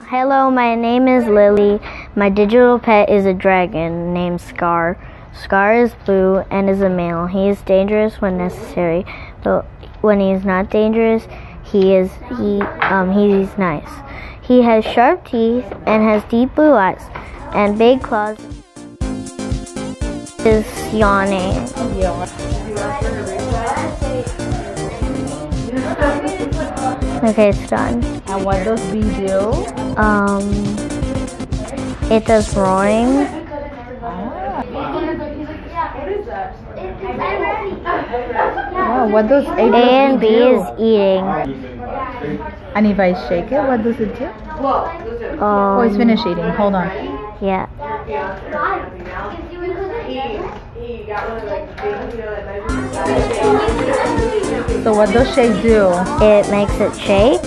Hello, my name is Lily. My digital pet is a dragon named Scar. Scar is blue and is a male. He is dangerous when necessary, but when he is not dangerous, he's nice. He has sharp teeth and has deep blue eyes and big claws. Is yawning. Okay, it's done. And what does B do? It does roaring. Wow, what does A And B do? is eating. And if I shake it, what does it do? Oh, it's finished eating. Hold on. Yeah. So what does shake do? It makes it shake.